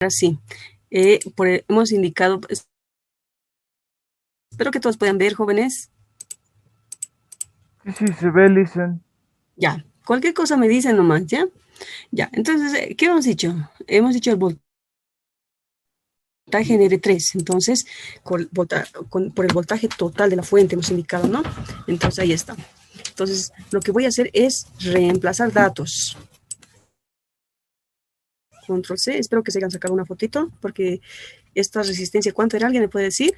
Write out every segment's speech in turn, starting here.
así. Hemos indicado, espero que todos puedan ver, jóvenes. Sí, se ve, listen. Ya, cualquier cosa me dicen nomás, ¿ya? Ya, entonces, ¿qué hemos dicho? Hemos dicho el voltaje en R3, entonces, por el voltaje total de la fuente hemos indicado, ¿no? Entonces, ahí está. Entonces, lo que voy a hacer es reemplazar datos. Control C, espero que se hayan sacado una fotito, porque esta resistencia, ¿cuánto era? ¿Alguien me puede decir?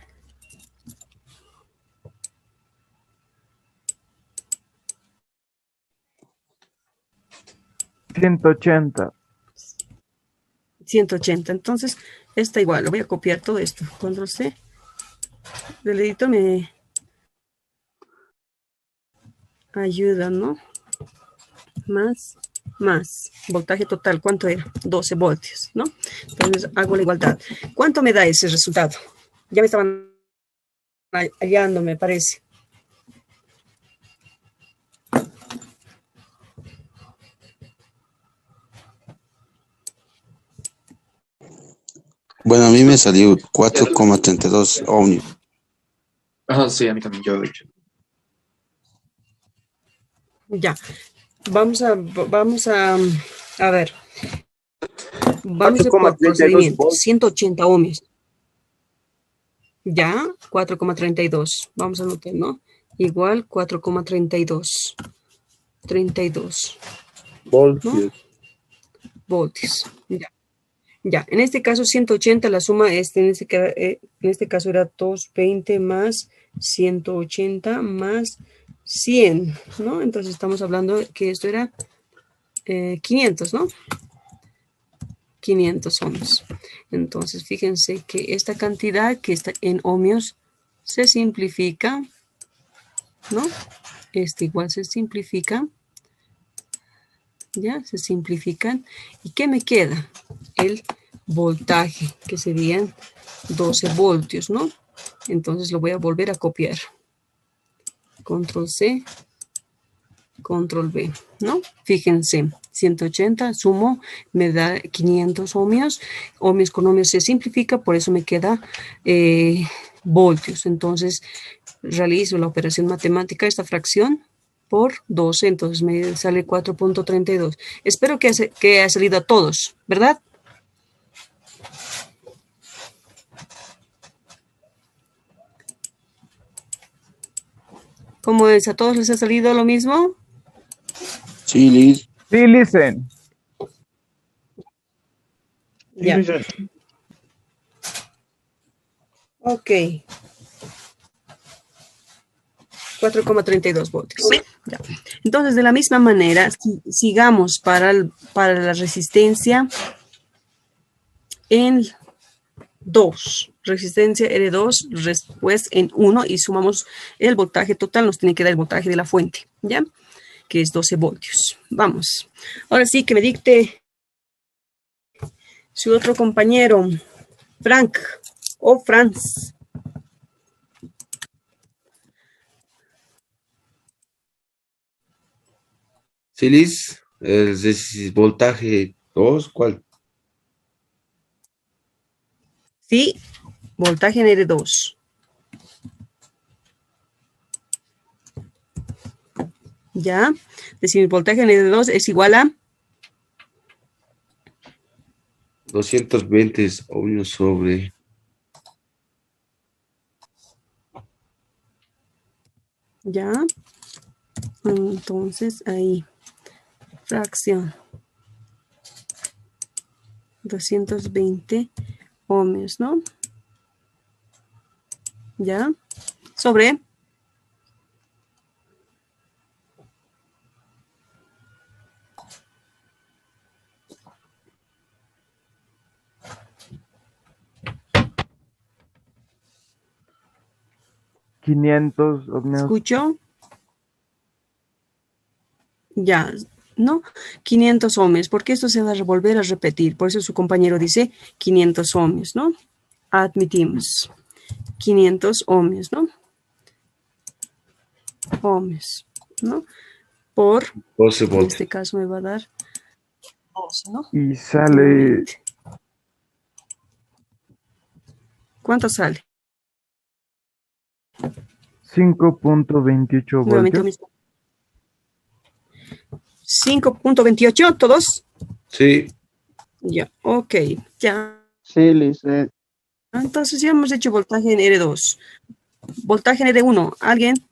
180. 180. Entonces, está igual, lo voy a copiar todo esto. Control C. Del editor me ayuda, ¿no? Más. Voltaje total, ¿cuánto era? 12 voltios, ¿no? Entonces, hago la igualdad. ¿Cuánto me da ese resultado? Ya me estaban hallando, me parece. Bueno, a mí me salió 4,32 ohmios. Ah, sí, a mí también, yo de hecho. Ya. Vamos a ver. Vamos por 4,32 procedimiento. volts. 180 ohmios. Ya, 4,32. Vamos a anotar, ¿no? Igual 4,32. 32. Voltios. ¿No? Voltios. Ya. Ya, en este caso 180, la suma en este caso era 220 más 180 más 100, ¿no? Entonces estamos hablando que esto era 500, ¿no? 500 ohmios. Entonces, fíjense que esta cantidad que está en ohmios se simplifica, ¿no? Este igual se simplifica. Ya, se simplifican. ¿Y qué me queda? El voltaje, que serían 12 voltios, ¿no? Entonces lo voy a volver a copiar. Control C, Control V, ¿no? Fíjense, 180, sumo, me da 500 ohmios. Ohmios con ohmios se simplifica, por eso me queda voltios. Entonces, realizo la operación matemática, esta fracción, por 12, entonces me sale 4,32. Espero que haya salido a todos, ¿verdad? ¿Cómo es? ¿A todos les ha salido lo mismo? Sí, Liz. Sí, listen. Ya. Ok. 4,32 voltios. Ya. Entonces, de la misma manera, sigamos para la resistencia en 2. Resistencia R2, después en 1 y sumamos el voltaje total, nos tiene que dar el voltaje de la fuente, ¿ya? Que es 12 voltios. Vamos. Ahora sí que me dicte su otro compañero, Frank o Franz. Sí, Liz. El voltaje 2, ¿cuál? Sí, voltaje en R2. ¿Ya? Decir, voltaje en R2 es igual a 220 ohmios sobre. ¿ya? Entonces, ahí, fracción. 220 ohmios, ¿no? ¿Ya? Sobre 500 ohmios. ¿escucho? Ya, ¿no? 500 ohmios, porque esto se va a volver a repetir. Por eso su compañero dice 500 ohmios, ¿no? Admitimos. 500 ohmios, ¿no? Ohmios, ¿no? Por, 12 en voltios. este caso me va a dar 12, ¿no? Y sale Nuevamente. ¿Cuánto sale? 5.28 Nuevamente lo voltios. mismo. 5.28, ¿todos? Sí. Ya, ok, ya. Sí, Lizeth. Entonces ya hemos hecho voltaje en R2. Voltaje en R1, ¿alguien?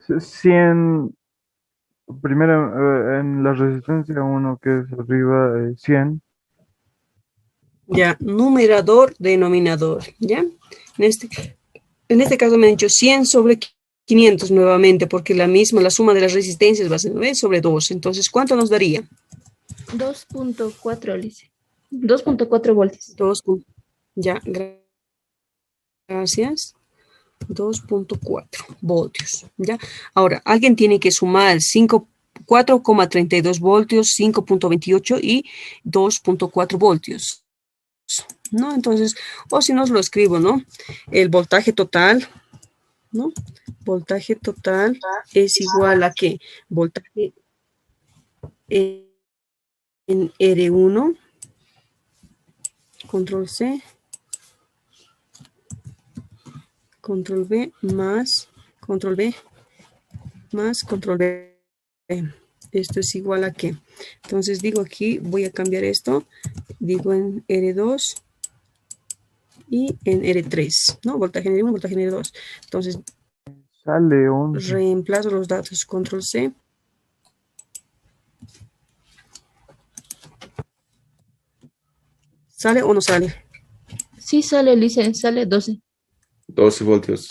Sí, 100. Primero en la resistencia 1 que es arriba 100. Ya, numerador, denominador, ¿ya? En este caso me han dicho 100 sobre 500 nuevamente, porque la suma de las resistencias va a ser 9 sobre 2. Entonces, ¿cuánto nos daría? 2.4, Lice. 2.4 voltios. 2. Ya, gracias. 2.4 voltios, ¿ya? Ahora, alguien tiene que sumar 4,32 voltios, 5.28 y 2.4 voltios, ¿no? Entonces, o si no, lo escribo, ¿no? El voltaje total, ¿no? Voltaje total es igual a ¿qué? Voltaje en R1, control C, control V más control B más control B. Esto es igual a ¿qué? Entonces digo aquí, voy a cambiar esto, digo en R2 y en R3, ¿no? Voltaje en R1, voltaje en R2. Entonces Sale 11. reemplazo los datos, control C. ¿Sale o no sale? Sí sale, Lice, sale 12. 12 voltios.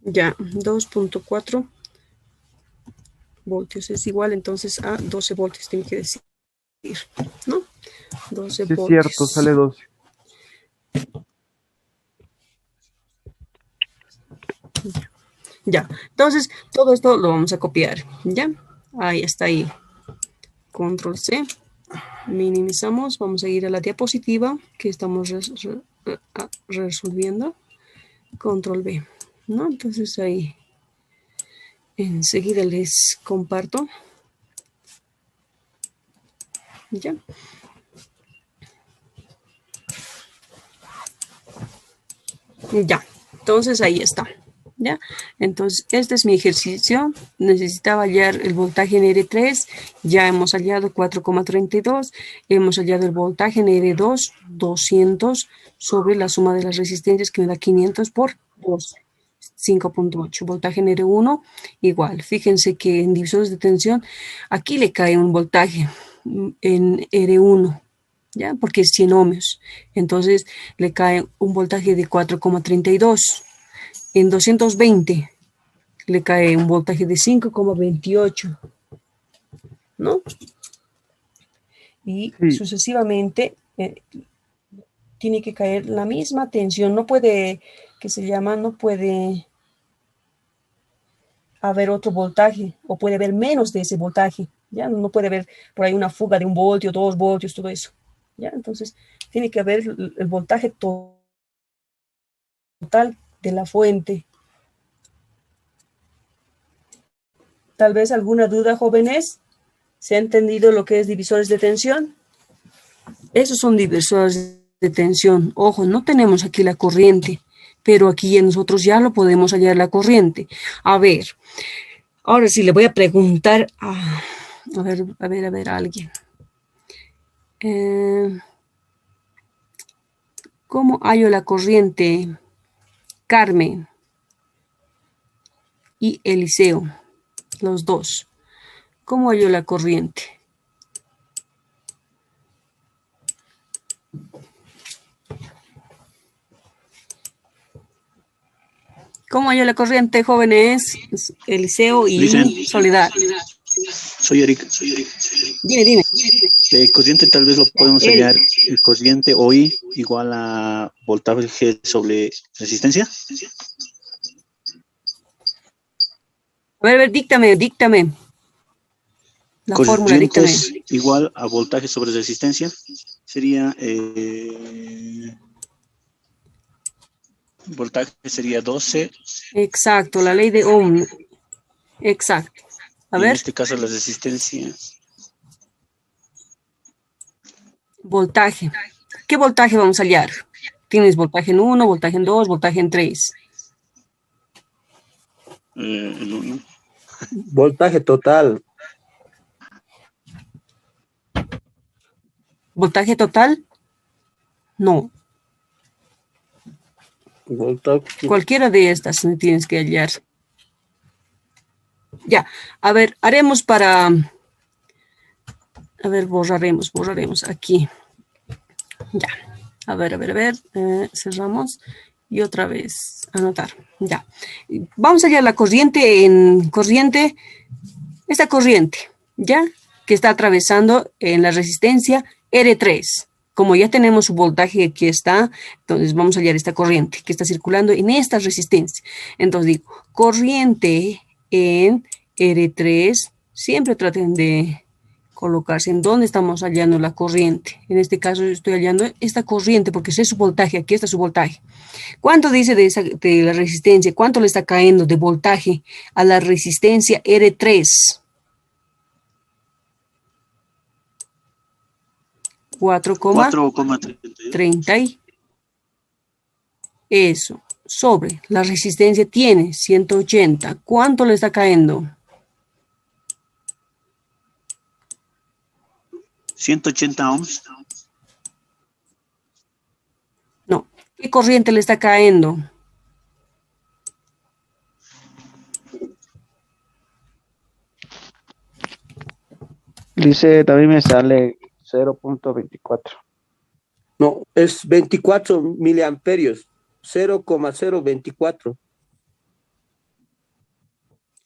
Ya, 2.4 voltios es igual entonces a 12 voltios, tiene que decir, ¿no? 12 Sí, es voltios. cierto, sale 12. Ya, entonces todo esto lo vamos a copiar, ¿ya? Ahí está ahí. Control C. Minimizamos, vamos a ir a la diapositiva que estamos resolviendo. Control V, ¿no? Entonces ahí enseguida les comparto. ¿Ya? Ya, entonces ahí está. ¿Ya? Entonces, este es mi ejercicio. Necesitaba hallar el voltaje en R3. Ya hemos hallado 4,32. Hemos hallado el voltaje en R2, 200 sobre la suma de las resistencias que me da 500 por 2. 5.8. Voltaje en R1 igual. Fíjense que en divisores de tensión aquí le cae un voltaje en R1, ¿ya? Porque es 100 ohmios. Entonces le cae un voltaje de 4,32. En 220 le cae un voltaje de 5,28, ¿no? Y Sí, sucesivamente tiene que caer la misma tensión. No puede, ¿qué se llama? No puede haber otro voltaje o puede haber menos de ese voltaje. ¿Ya? No puede haber por ahí una fuga de 1 voltio, 2 voltios, todo eso. ¿Ya? Entonces tiene que haber el voltaje total de la fuente. Tal vez alguna duda, jóvenes. ¿Se ha entendido lo que es divisores de tensión? Esos son divisores de tensión. Ojo, no tenemos aquí la corriente, pero aquí nosotros ya lo podemos hallar la corriente. A ver, ahora sí le voy a preguntar a ver, alguien. ¿Cómo hallo la corriente? Carmen y Eliseo, los dos. ¿Cómo hallo la corriente? ¿Cómo hallo la corriente, jóvenes? Eliseo y Listen. Soledad. Soy Eric. Dime. El corriente tal vez lo podemos Eric. hallar. El corriente hoy igual a voltaje sobre resistencia. A ver, díctame. La fórmula, díctame. Corriente es igual a voltaje sobre resistencia. Sería voltaje sería 12. Exacto, la ley de Ohm. Exacto. A En ver, este caso la resistencia. voltaje. ¿Qué voltaje vamos a hallar? Tienes voltaje en 1, voltaje en 2, voltaje en 3. El 1. Voltaje total. ¿Voltaje total? No. Voltaje. Cualquiera de estas me tienes que hallar. Ya, a ver, haremos para... A ver, borraremos aquí. Ya, a ver, cerramos y otra vez anotar. Ya, vamos a hallar la corriente en corriente, esta corriente, ¿ya? Que está atravesando en la resistencia R3. Como ya tenemos su voltaje aquí está, entonces vamos a hallar esta corriente que está circulando en esta resistencia. Entonces digo, corriente en R3, siempre traten de colocarse en dónde estamos hallando la corriente. En este caso yo estoy hallando esta corriente porque sé su voltaje, aquí está su voltaje. ¿Cuánto dice de la resistencia? ¿Cuánto le está cayendo de voltaje a la resistencia R3? 4,30. 4,30. Eso, sobre la resistencia tiene 180. ¿Cuánto le está cayendo? 180 ohms. No. ¿Qué corriente le está cayendo? Dice, también me sale 0.24. No, es 24 miliamperios. 0,024.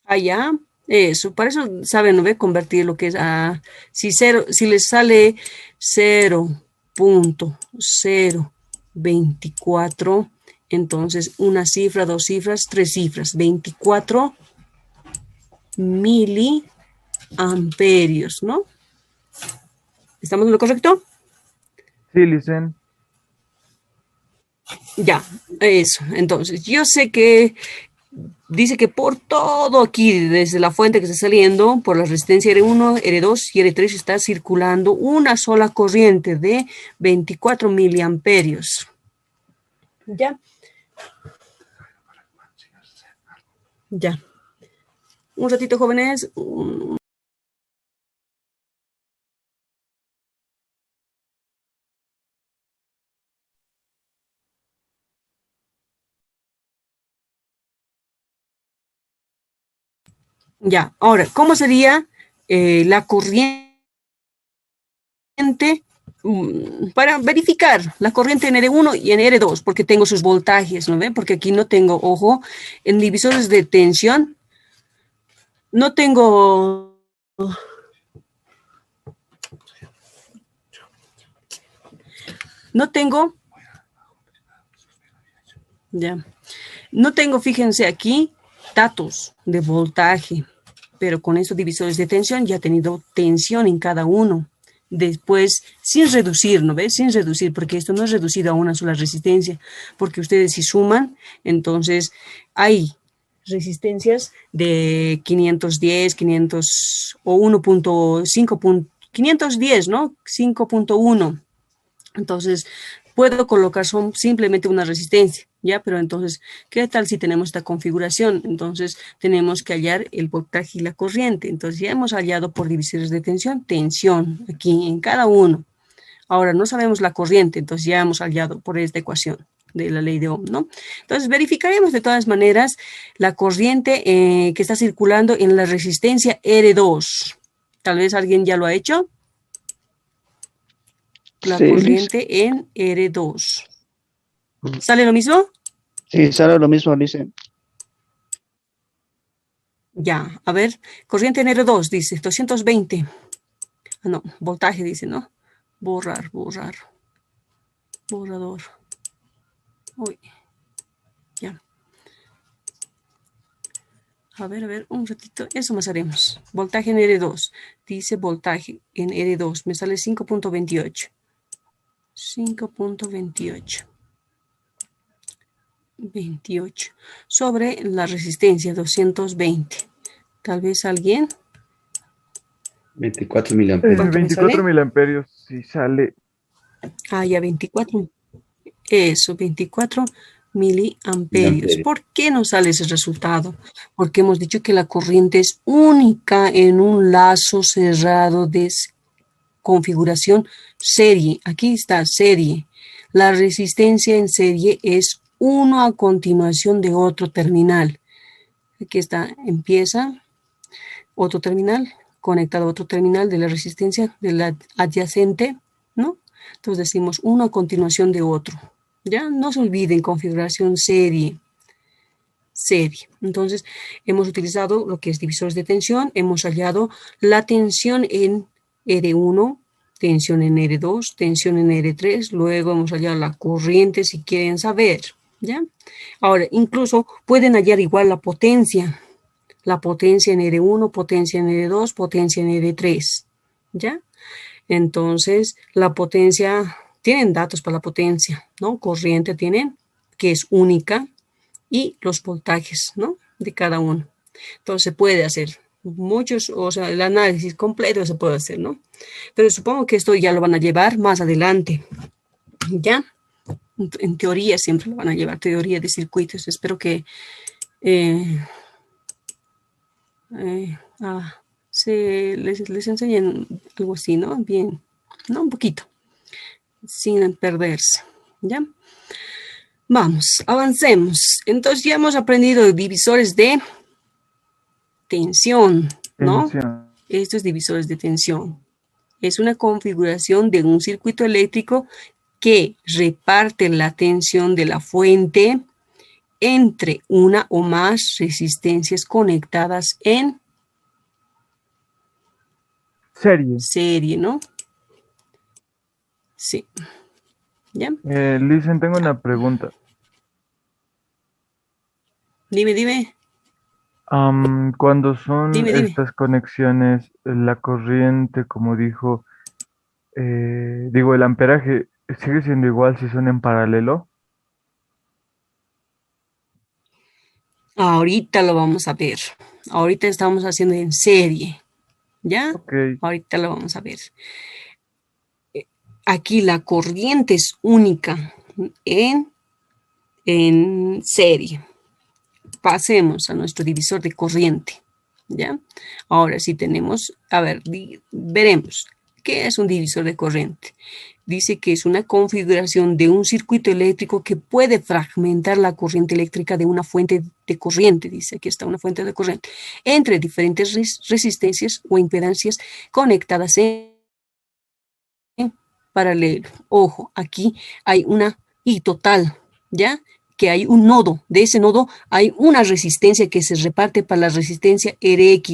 Allá, eso, para eso saben, ¿no ve? Convertir lo que es a, si les sale 0.024, entonces una cifra, dos cifras, tres cifras, 24 miliamperios, ¿no? ¿Estamos en lo correcto? Sí, Licen. Ya, eso. Entonces, yo sé que dice que por todo aquí, desde la fuente que está saliendo, por la resistencia R1, R2 y R3, está circulando una sola corriente de 24 miliamperios. ¿Ya? Ya. Un ratito, jóvenes. Ya, ahora, ¿cómo sería la corriente para verificar la corriente en R1 y en R2? Porque tengo sus voltajes, ¿no ven? Porque aquí no tengo, ojo, en divisores de tensión, no tengo... Ya, no tengo, fíjense aquí, datos de voltaje, pero con estos divisores de tensión ya he tenido tensión en cada uno. Después, sin reducir, ¿no ves? Sin reducir, porque esto no es reducido a una sola resistencia, porque ustedes si suman, entonces hay resistencias de 510, 500 o 1.5, 510, ¿no? 5.1. Entonces, puedo colocar simplemente una resistencia, ¿ya? Pero entonces, ¿qué tal si tenemos esta configuración? Entonces, tenemos que hallar el voltaje y la corriente. Entonces, ya hemos hallado por divisores de tensión, aquí en cada uno. Ahora, no sabemos la corriente, entonces ya hemos hallado por esta ecuación de la ley de Ohm, ¿no? Entonces, verificaremos de todas maneras la corriente que está circulando en la resistencia R2. Tal vez alguien ya lo ha hecho. La Sí, corriente en R2. ¿Sale lo mismo? sí, sale lo mismo, dice. Ya, a ver, corriente en R2, dice, 220. Ah, no, voltaje, dice, ¿no? Borrador. Uy, ya. A ver, un ratito, eso más haremos. Voltaje en R2, dice voltaje en R2, me sale 5.28. 5.28. 28 sobre la resistencia 220. Tal vez alguien 24 miliamperios. ¿Cuánto me 24 sale? miliamperios, sí sale. Ah, ya 24. Eso, 24 miliamperios. Miliamperios. ¿Por qué nos sale ese resultado? Porque hemos dicho que la corriente es única en un lazo cerrado de configuración serie. Aquí está serie. La resistencia en serie es uno a continuación de otro terminal. Aquí está, empieza otro terminal, conectado a otro terminal de la resistencia de la adyacente, ¿no? Entonces decimos uno a continuación de otro. Ya no se olviden, configuración serie. Serie. Entonces hemos utilizado lo que es divisores de tensión, hemos hallado la tensión en R1, tensión en R2, tensión en R3, luego hemos hallado la corriente si quieren saber, ¿ya? Ahora, incluso pueden hallar igual la potencia en R1, potencia en R2, potencia en R3, ¿ya? Entonces, la potencia, tienen datos para la potencia, ¿no? Corriente tienen, que es única, y los voltajes, ¿no? De cada uno. Entonces, se puede hacer muchos, o sea, el análisis completo se puede hacer, ¿no? Pero supongo que esto ya lo van a llevar más adelante, ¿ya? En teoría siempre lo van a llevar, teoría de circuitos. Espero que les enseñen algo así, ¿no? Bien, ¿no? Un poquito, sin perderse, ¿ya? Vamos, avancemos. Entonces ya hemos aprendido divisores de tensión, ¿no? Tensión. Estos divisores de tensión. Es una configuración de un circuito eléctrico que reparte la tensión de la fuente entre una o más resistencias conectadas en serie, ¿no? Sí. ¿Ya? Listen, tengo una pregunta. Dime. Cuando son Dime. estas conexiones, la corriente, como dijo, el amperaje, ¿sigue siendo igual si son en paralelo? Ahorita lo vamos a ver. Ahorita estamos haciendo en serie. ¿Ya? Ok. Ahorita lo vamos a ver. Aquí la corriente es única en serie. Pasemos a nuestro divisor de corriente, ¿ya? Ahora sí tenemos, a ver, veremos, ¿qué es un divisor de corriente? Dice que es una configuración de un circuito eléctrico que puede fragmentar la corriente eléctrica de una fuente de corriente, dice, aquí está una fuente de corriente, entre diferentes resistencias o impedancias conectadas en paralelo. Ojo, aquí hay una I total, ¿ya? Que hay un nodo. De ese nodo hay una resistencia que se reparte para la resistencia Rx.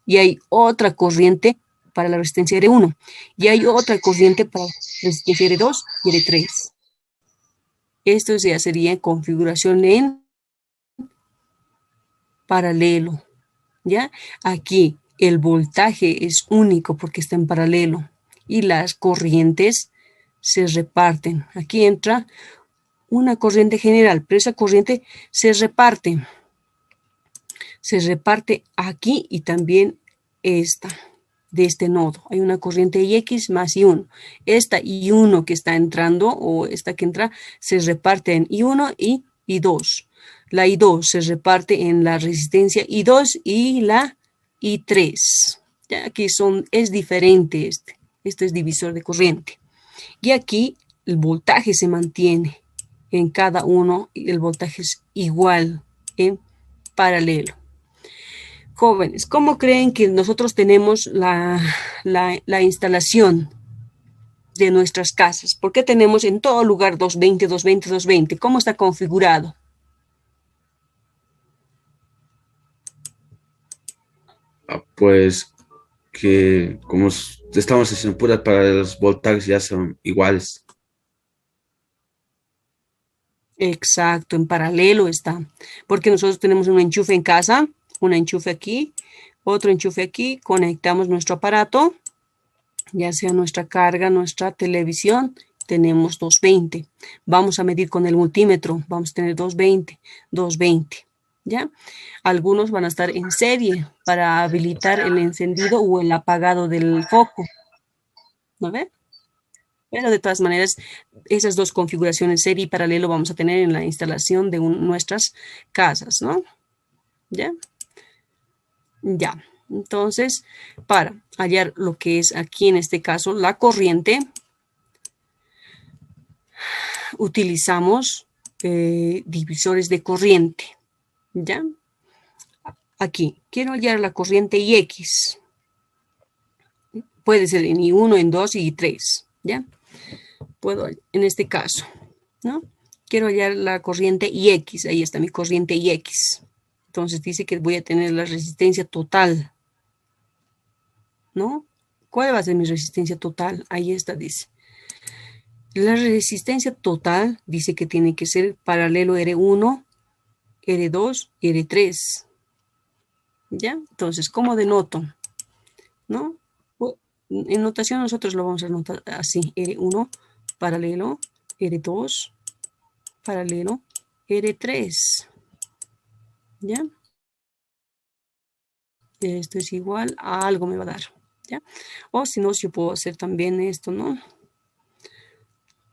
Y hay otra corriente para la resistencia R1. Y hay otra corriente para la resistencia R2 y R3. Esto ya sería configuración en paralelo, ¿ya? Aquí el voltaje es único porque está en paralelo y las corrientes se reparten. Aquí entra una corriente general, pero esa corriente se reparte aquí y también esta, de este nodo. Hay una corriente Ix más I1. Esta I1 que está entrando o esta que entra se reparte en I1 y I2. La I2 se reparte en la resistencia I2 y la I3. Ya aquí es diferente este. Este es divisor de corriente. Y aquí el voltaje se mantiene en cada uno y el voltaje es igual en paralelo. Jóvenes, ¿cómo creen que nosotros tenemos la instalación de nuestras casas? ¿Por qué tenemos en todo lugar 220, 220, 220? ¿Cómo está configurado? Pues que como estamos haciendo puras para los voltajes ya son iguales. Exacto, en paralelo está. Porque nosotros tenemos un enchufe en casa, un enchufe aquí, otro enchufe aquí, conectamos nuestro aparato, ya sea nuestra carga, nuestra televisión, tenemos 220. Vamos a medir con el multímetro, vamos a tener 220, 220, ¿ya? Algunos van a estar en serie para habilitar el encendido o el apagado del foco, ¿no ve? Pero de todas maneras, esas dos configuraciones, serie y paralelo, vamos a tener en la instalación de nuestras casas, ¿no? ¿Ya? Ya. Entonces, para hallar lo que es aquí en este caso la corriente, utilizamos divisores de corriente, ¿ya? Aquí, quiero hallar la corriente Ix. Puede ser en I1, en 2 y 3, ¿ya? Puedo, en este caso, ¿no? Quiero hallar la corriente Ix, ahí está mi corriente Ix. Entonces dice que voy a tener la resistencia total, ¿no? ¿Cuál va a ser mi resistencia total? Ahí está, dice. La resistencia total dice que tiene que ser paralelo R1, R2 y R3. ¿Ya? Entonces, ¿cómo denoto? ¿No? En notación nosotros lo vamos a anotar así. R1 paralelo, R2 paralelo, R3. ¿Ya? Esto es igual a algo me va a dar. ¿Ya? O si no, yo puedo hacer también esto, ¿no?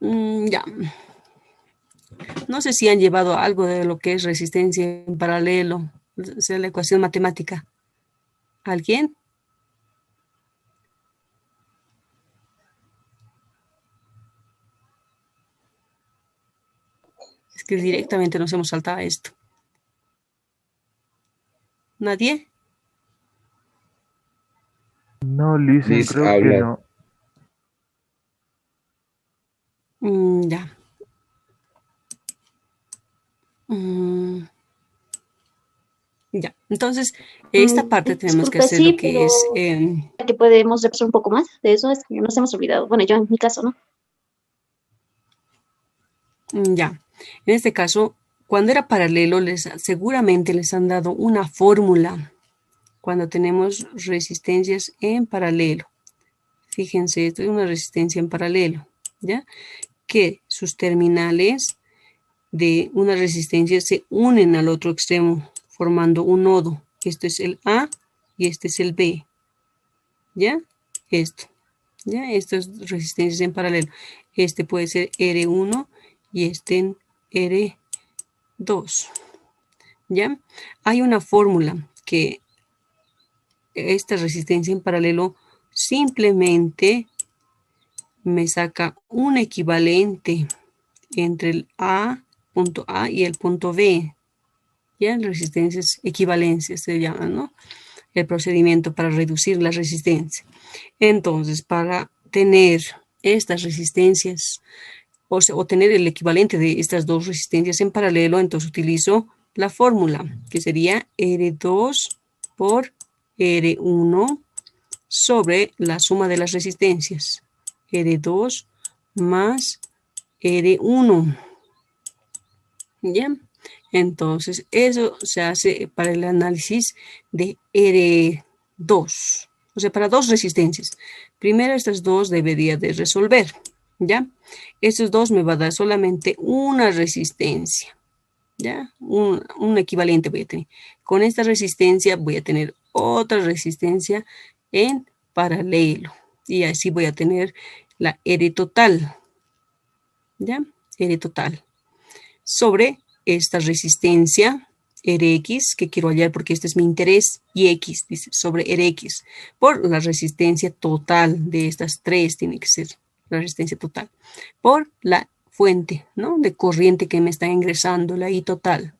Ya. No sé si han llevado algo de lo que es resistencia en paralelo, o sea, la ecuación matemática. ¿Alguien? Es que directamente nos hemos saltado a esto. ¿Nadie? No, Listen, Liz, creo que habla. no. Ya. Ya. Entonces, esta parte tenemos que Disculpe, hacer lo sí, que pero es... que podemos repasar un poco más de eso, es que nos hemos olvidado. Bueno, yo en mi caso, ¿no? ya. En este caso, cuando era paralelo, seguramente les han dado una fórmula cuando tenemos resistencias en paralelo. Fíjense, esto es una resistencia en paralelo, ¿ya? Que sus terminales de una resistencia se unen al otro extremo, formando un nodo. Esto es el A y este es el B, ¿ya? Esto, ¿ya? Estas resistencias en paralelo. Este puede ser R1 y este en R2, ¿ya? Hay una fórmula que esta resistencia en paralelo simplemente me saca un equivalente entre el punto A y el punto B. Ya, resistencias, equivalencias se llaman, ¿no? El procedimiento para reducir la resistencia. Entonces, para tener estas resistencias o tener el equivalente de estas dos resistencias en paralelo, entonces utilizo la fórmula que sería R2 por R1 sobre la suma de las resistencias. R2 más R1. ¿Ya? Entonces, eso se hace para el análisis de R2. O sea, para dos resistencias. Primero, estas dos debería de resolver. ¿Ya? Estos dos me va a dar solamente una resistencia. ¿Ya? Un equivalente voy a tener. Con esta resistencia voy a tener otra resistencia en paralelo. Y así voy a tener la R total. ¿Ya? R total. Sobre esta resistencia Rx, que quiero hallar porque este es mi interés, y X, dice, sobre Rx, por la resistencia total de estas tres, tiene que ser la resistencia total, por la fuente, ¿no? De corriente que me está ingresando, la I total.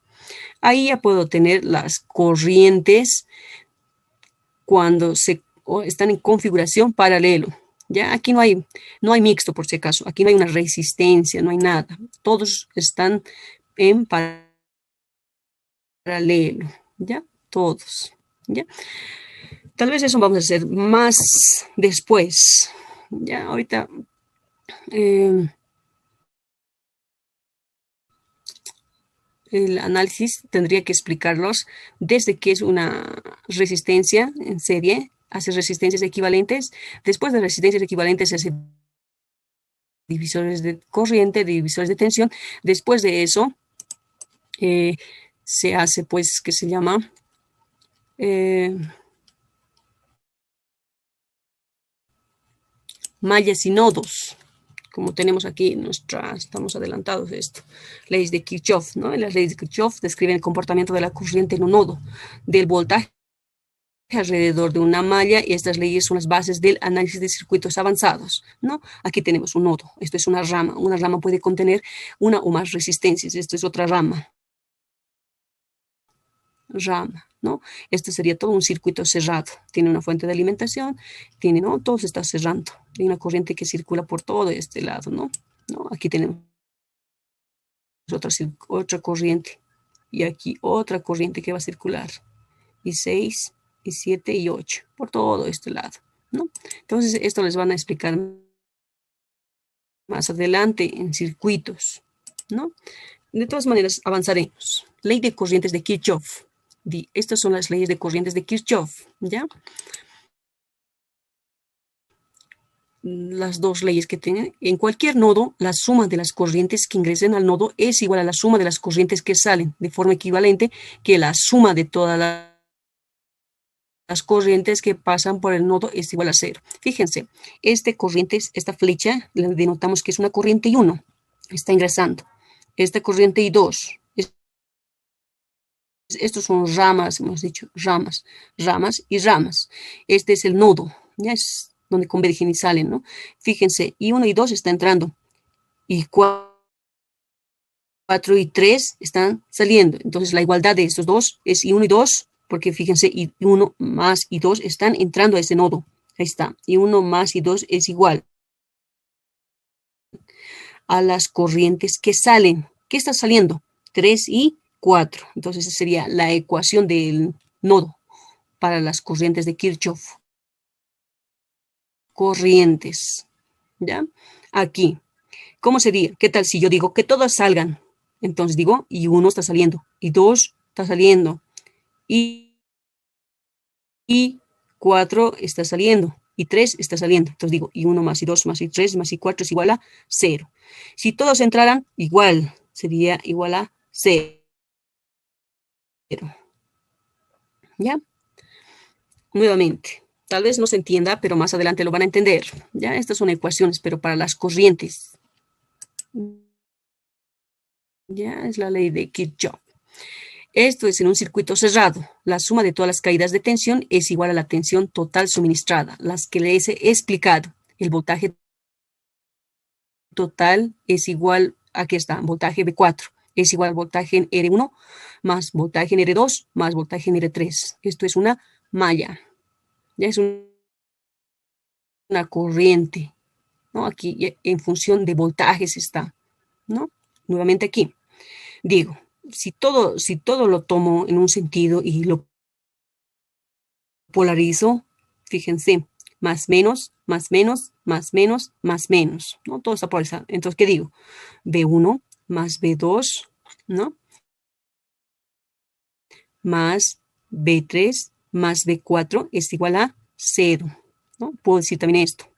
Ahí ya puedo tener las corrientes cuando están en configuración paralelo. Ya aquí no hay mixto por si acaso, aquí no hay una resistencia, no hay nada, todos están en paralelo, ¿ya? Todos, ¿ya? Tal vez eso vamos a hacer más después, ¿ya? Ahorita el análisis tendría que explicarlos desde que es una resistencia en serie, hace resistencias equivalentes, después de resistencias equivalentes se hace divisores de corriente, divisores de tensión, después de eso se hace, pues, que se llama mallas y nodos, como tenemos aquí estamos adelantados de esto, leyes de Kirchhoff, ¿no? Las leyes de Kirchhoff describen el comportamiento de la corriente en un nodo, del voltaje alrededor de una malla, y estas leyes son las bases del análisis de circuitos avanzados, ¿no? Aquí tenemos un nodo, esto es una rama puede contener una o más resistencias, esto es otra rama, ¿no? Esto sería todo un circuito cerrado, tiene una fuente de alimentación, tiene, ¿no? Todo se está cerrando, hay una corriente que circula por todo este lado, ¿no? Aquí tenemos otra corriente, y aquí otra corriente que va a circular, y 6, y 7, y 8, por todo este lado, ¿no? Entonces, esto les van a explicar más adelante en circuitos, ¿no? De todas maneras, avanzaremos. Ley de corrientes de Kirchhoff. Estas son las leyes de corrientes de Kirchhoff, ¿ya? Las dos leyes que tienen. En cualquier nodo, la suma de las corrientes que ingresen al nodo es igual a la suma de las corrientes que salen, de forma equivalente que la suma de todas las corrientes que pasan por el nodo es igual a 0. Fíjense, esta flecha, la denotamos que es una corriente I1, está ingresando. Esta corriente I2, estos son ramas, hemos dicho, ramas y ramas. Este es el nodo, ya es donde convergen y salen, ¿no? Fíjense, I1 y 2 está entrando, y 4 y 3 están saliendo. Entonces, la igualdad de estos dos es I1 y 2, porque fíjense, I1 más I2 están entrando a ese nodo. Ahí está, I1 más I2 es igual a las corrientes que salen. ¿Qué está saliendo? 3 y 4. Entonces, esa sería la ecuación del nodo para las corrientes de Kirchhoff. Corrientes, ¿ya? Aquí, ¿cómo sería? ¿Qué tal si yo digo que todas salgan? Entonces digo, I1 está saliendo, I2 está saliendo, y 4 está saliendo, y 3 está saliendo. Entonces digo, I1 más I2 más I3 más I4 es igual a 0. Si todos entraran, igual, sería igual a 0. ¿Ya? Nuevamente, tal vez no se entienda, pero más adelante lo van a entender. ¿Ya? Estas son ecuaciones, pero para las corrientes. Ya es la ley de Kirchhoff. Esto es en un circuito cerrado. La suma de todas las caídas de tensión es igual a la tensión total suministrada, las que les he explicado. El voltaje total es igual, aquí está, voltaje V4, es igual al voltaje en R1 más voltaje en R2 más voltaje en R3. Esto es una malla, ya es una corriente, ¿no? Aquí en función de voltajes está, ¿no? Nuevamente aquí, digo, si todo lo tomo en un sentido y lo polarizo, fíjense, más menos, más menos, más menos, más menos, ¿no? Todo está polarizado. Entonces, ¿qué digo? V1 más V2, ¿no? Más V3 más V4 es igual a 0, ¿no? Puedo decir también esto.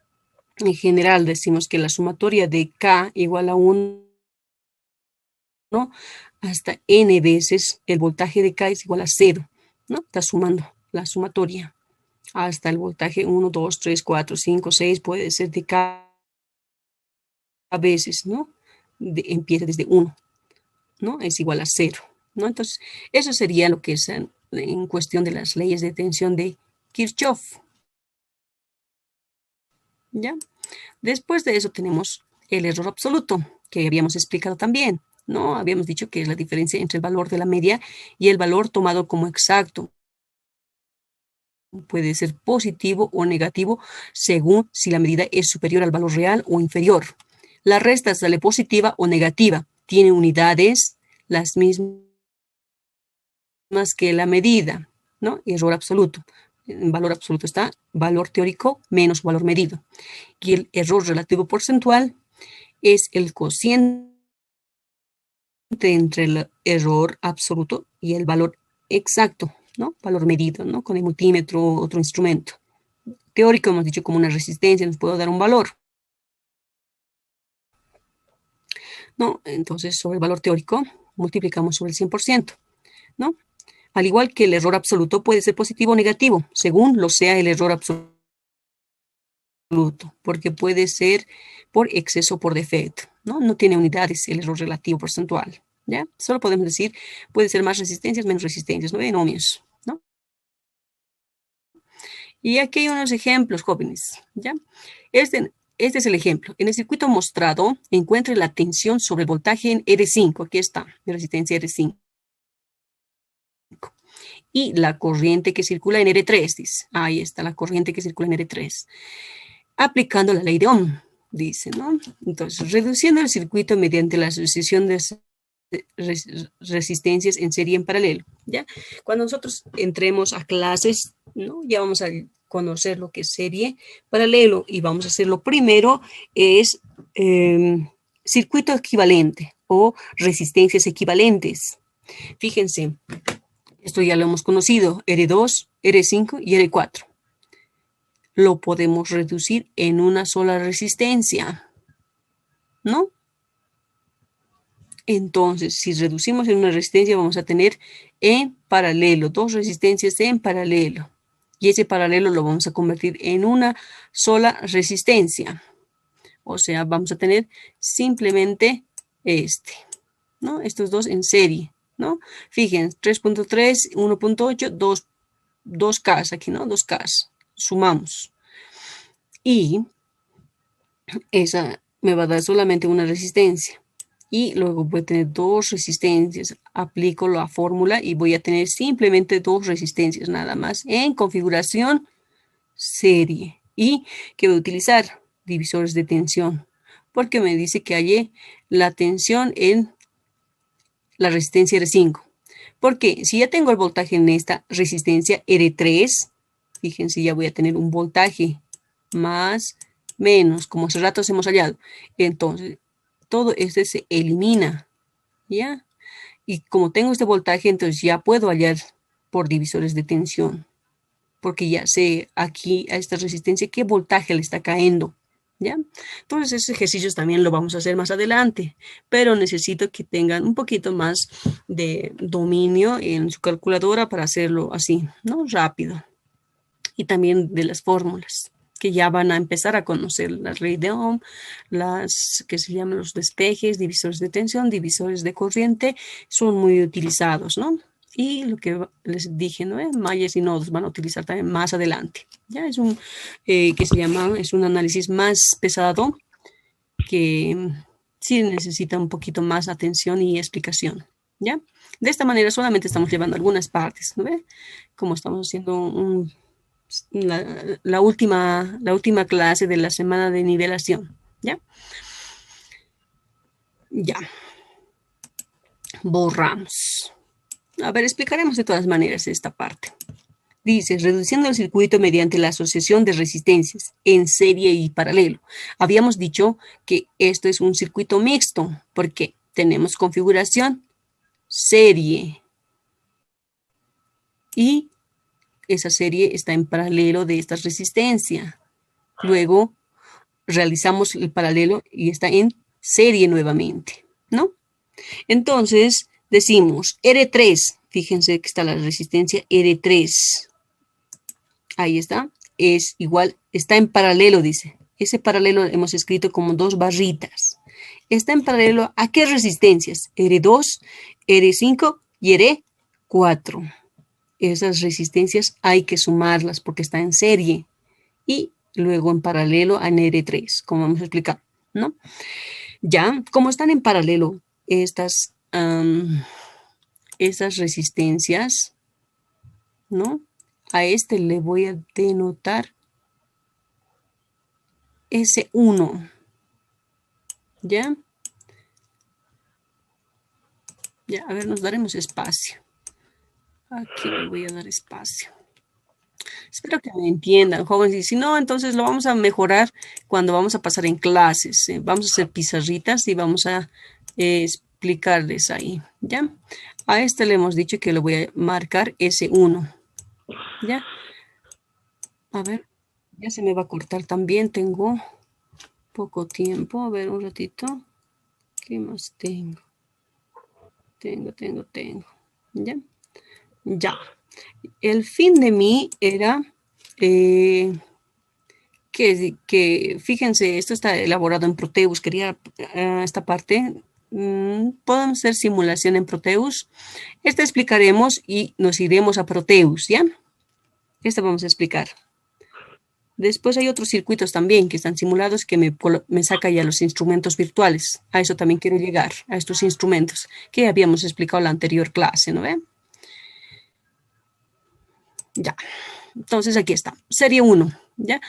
En general decimos que la sumatoria de K igual a 1, ¿no? Hasta N veces el voltaje de K es igual a 0, ¿no? Está sumando la sumatoria hasta el voltaje 1, 2, 3, 4, 5, 6, puede ser de K veces, ¿no? Empieza desde 1, ¿no? Es igual a 0, ¿no? Entonces, eso sería lo que es en cuestión de las leyes de tensión de Kirchhoff. ¿Ya? Después de eso tenemos el error absoluto, que habíamos explicado también, ¿no? Habíamos dicho que es la diferencia entre el valor de la media y el valor tomado como exacto. Puede ser positivo o negativo según si la medida es superior al valor real o inferior. La resta sale positiva o negativa. Tiene unidades las mismas que la medida, ¿no? Error absoluto. En valor absoluto está valor teórico menos valor medido. Y el error relativo porcentual es el cociente entre el error absoluto y el valor exacto, ¿no? Valor medido, ¿no? Con el multímetro o otro instrumento. Teórico hemos dicho como una resistencia, nos puede dar un valor, ¿no? Entonces, sobre el valor teórico, multiplicamos sobre el 100%. ¿no? Al igual que el error absoluto puede ser positivo o negativo, según lo sea el error absoluto, porque puede ser por exceso o por defecto, ¿no? No tiene unidades el error relativo porcentual, ¿ya? Solo podemos decir, puede ser más resistencias, menos resistencias, ¿no? Binomios, ¿no? Y aquí hay unos ejemplos, jóvenes, ¿ya? Este es el ejemplo. En el circuito mostrado, encuentre la tensión sobre el voltaje en R5. Aquí está, la resistencia R5. Y la corriente que circula en R3, dice. Ahí está la corriente que circula en R3. Aplicando la ley de Ohm, dice, ¿no? Entonces, reduciendo el circuito mediante la asociación de resistencias en serie en paralelo, ¿ya? Cuando nosotros entremos a clases, ¿no? Ya vamos a conocer lo que es serie paralelo y vamos a hacer lo primero es circuito equivalente o resistencias equivalentes. Fíjense, esto ya lo hemos conocido, R2, R5 y R4. Lo podemos reducir en una sola resistencia, ¿no? Entonces, si reducimos en una resistencia, vamos a tener en paralelo, dos resistencias en paralelo. Y ese paralelo lo vamos a convertir en una sola resistencia. O sea, vamos a tener simplemente ¿no? Estos dos en serie, ¿no? Fíjense, 3.3, 1.8, 2K aquí, ¿no? 2K. Sumamos. Y esa me va a dar solamente una resistencia. Y luego voy a tener dos resistencias. Aplico la fórmula y voy a tener simplemente dos resistencias nada más en configuración serie. ¿Y qué voy a utilizar? Divisores de tensión. Porque me dice que hallé la tensión en la resistencia R5. Porque si ya tengo el voltaje en esta resistencia R3, fíjense, ya voy a tener un voltaje más, menos, como hace rato hemos hallado. Entonces, todo este se elimina, ¿ya? Y como tengo este voltaje, entonces ya puedo hallar por divisores de tensión, porque ya sé aquí a esta resistencia qué voltaje le está cayendo, ¿ya? Entonces, esos ejercicios también lo vamos a hacer más adelante, pero necesito que tengan un poquito más de dominio en su calculadora para hacerlo así, ¿no? Rápido. Y también de las fórmulas, que ya van a empezar a conocer la ley de Ohm, las que se llaman los despejes, divisores de tensión, divisores de corriente, son muy utilizados, ¿no? Y lo que les dije, ¿no? Mallas y nodos van a utilizar también más adelante. Ya es un, que se llama, es un análisis más pesado que sí necesita un poquito más atención y explicación, ¿ya? De esta manera solamente estamos llevando algunas partes, ¿no ve? Como estamos haciendo la última clase de la semana de nivelación, ¿ya? Ya. Borramos. A ver, explicaremos de todas maneras esta parte. Dice, reduciendo el circuito mediante la asociación de resistencias en serie y paralelo. Habíamos dicho que esto es un circuito mixto, porque tenemos configuración serie. Y esa serie está en paralelo de esta resistencia. Luego realizamos el paralelo y está en serie nuevamente, ¿no? Entonces decimos R3, fíjense que está la resistencia R3. Ahí está, es igual, está en paralelo, dice. Ese paralelo hemos escrito como dos barritas. Está en paralelo a qué resistencias? R2, R5 y R4. Esas resistencias hay que sumarlas porque está en serie. Y luego en paralelo a R3, como hemos explicado, ¿no? Ya, como están en paralelo estas resistencias, ¿no? A este le voy a denotar S1, ¿ya? Ya, a ver, nos daremos espacio. Aquí le voy a dar espacio. Espero que me entiendan, jóvenes. Y si no, entonces lo vamos a mejorar cuando vamos a pasar en clases. Vamos a hacer pizarritas y vamos a explicarles ahí, ¿ya? A este le hemos dicho que lo voy a marcar S1, ¿ya? A ver, ya se me va a cortar también. Tengo poco tiempo. A ver, un ratito. ¿Qué más tengo? Tengo. ¿Ya? Ya. El fin de mí era que, fíjense, esto está elaborado en Proteus. Quería esta parte. Podemos hacer simulación en Proteus. Esta explicaremos y nos iremos a Proteus, ¿ya? Esta vamos a explicar. Después hay otros circuitos también que están simulados que me saca ya los instrumentos virtuales. A eso también quiero llegar, a estos instrumentos que habíamos explicado en la anterior clase, ¿no ven? Ya. Entonces aquí está. Serie 1, ¿ya?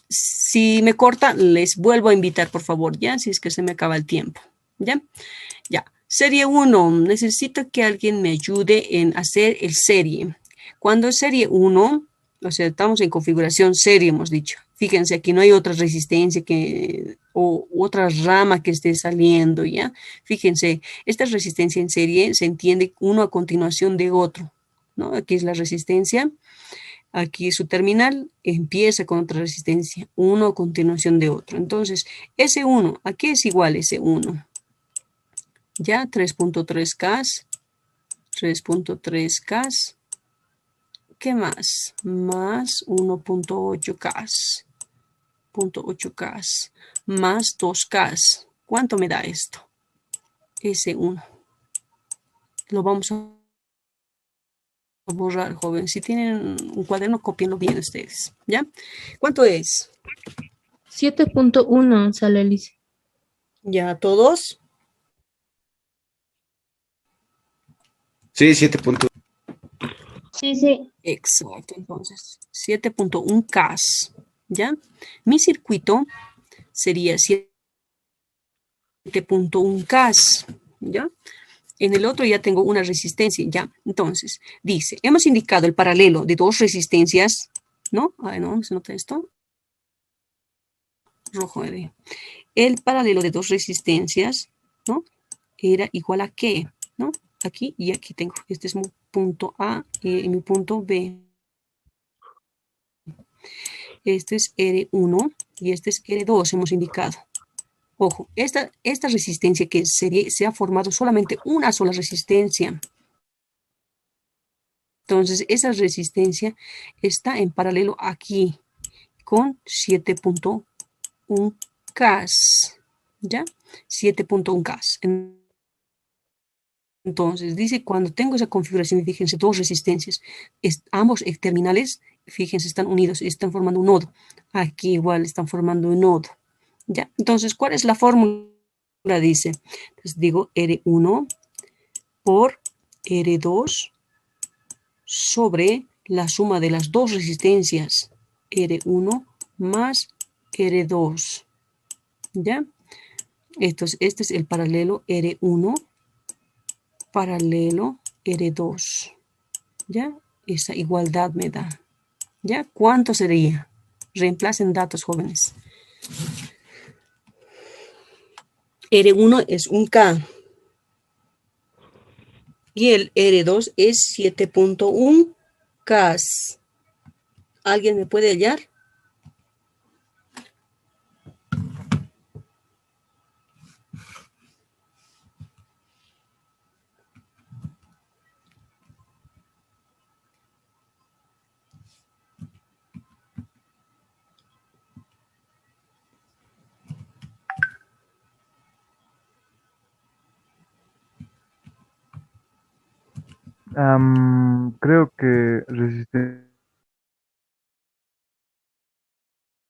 Si me corta, les vuelvo a invitar, por favor, ¿ya? Si es que se me acaba el tiempo, ¿ya? Ya. Serie 1, necesito que alguien me ayude en hacer el serie. Cuando es serie 1, o sea, estamos en configuración serie, hemos dicho. Fíjense, aquí no hay otra resistencia o otra rama que esté saliendo, ¿ya? Fíjense, esta resistencia en serie se entiende uno a continuación de otro, ¿no? Aquí es la resistencia. Aquí su terminal empieza con otra resistencia, uno a continuación de otro. Entonces, S1, ¿a qué es igual S1? Ya, 3.3K, 3.3K. ¿Qué más? Más 1.8K, 0.8K, más 2K. ¿Cuánto me da esto? S1. Lo vamos a borrar, joven. Si tienen un cuaderno, cópienlo bien ustedes, ¿ya? ¿Cuánto es? 7.1 sale, Lice. ¿Ya todos? Sí, 7 puntos. Sí, sí. Exacto, entonces 7.1K, ¿ya? Mi circuito sería 7.1K, ¿ya? En el otro ya tengo una resistencia, ¿ya? Entonces, dice, hemos indicado el paralelo de dos resistencias, ¿no? Ay, no, ¿se nota esto? Rojo, el paralelo de dos resistencias, ¿no? Era igual a ¿qué? ¿No? Aquí y aquí tengo, este es mi punto A y mi punto B. Este es R1 y este es R2, hemos indicado. Ojo, esta resistencia que se ha formado solamente una sola resistencia. Entonces, esa resistencia está en paralelo aquí con 7.1K, ¿ya? 7.1K. Entonces, dice, cuando tengo esa configuración, fíjense, dos resistencias, ambos terminales, fíjense, están unidos y están formando un nodo. Aquí igual están formando un nodo, ¿ya? Entonces, ¿cuál es la fórmula? Dice, entonces digo R1 por R2 sobre la suma de las dos resistencias, R1 más R2, ¿ya? Este es el paralelo R1, paralelo R2, ¿ya? Esa igualdad me da, ¿ya? ¿Cuánto sería? Reemplacen datos, jóvenes. R1 es un K y el R2 es 7.1 K. ¿Alguien me puede hallar? Creo que resistencia